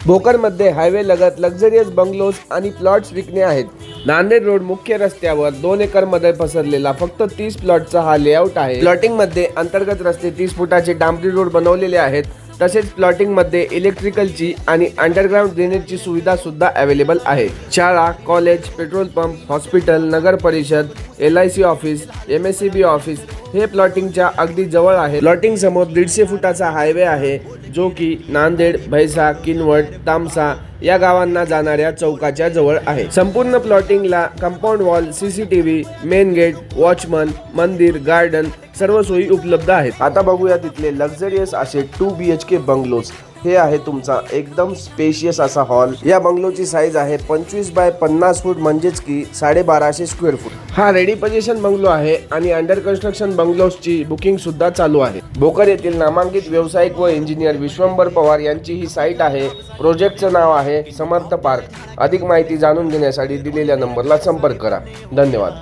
भोकरमध्ये highway लगत luxurious bungalows आणि plots विकणे आहेत। नांदेड रोड मुख्य रस्त्यावर 2 एकर मध्ये पसरलेला फक्त 30 प्लॉटचा हा लेआउट आहे। प्लॉटिंग मध्ये अंतर्गत रस्ते 30 फुटाचे डांबरी रोड बनवलेले आहेत। तसेच प्लॉटिंग मध्ये इलेक्ट्रिकलची आणि अंडरग्राउंड ड्रेनेजची सुविधा सुद्धा अवेलेबल आहे। शाळा, कॉलेज, पेट्रोल पंप, हॉस्पिटल, नगर परिषद, LIC ऑफिस, MSCB ऑफिस हे प्लॉटिंगच्या अगदी जवळ आहे। प्लॉटिंग समोर 150 फुटाचा हायवे आहे, जो की नांदेड, भैसा, किनवट, तामसा या गावांना जाणाऱ्या चौकाच्या जवळ आहे। संपूर्ण प्लॉटिंगला compound wall, CCTV, main gate, watchman, मंदिर, गार्डन सर्व सोयी उपलब्ध आहेत। आता बघूया तिथले लक्झरियस असे 2 BHK बंगलोज। हे आहे तुमचा एकदम स्पेशियस असा हॉल। या बंगलोची साईज आहे 25 बाय 50 फूट म्हणजेच की 1250 स्क्वेअर फूट। हा रेडी पोझिशन बंगलो आहे आणि अंडर कन्स्ट्रक्शन बंगलोजची बुकिंग सुद्धा चालू आहे। भोकर येथील नामांकित व्यावसायिक व इंजिनियर विश्वंभर पवार यांची ही साईट आहे। प्रोजेक्टचं नाव आहे समर्थ पार्क। अधिक माहिती जाणून घेण्यासाठी दिलेल्या नंबरला संपर्क करा। धन्यवाद।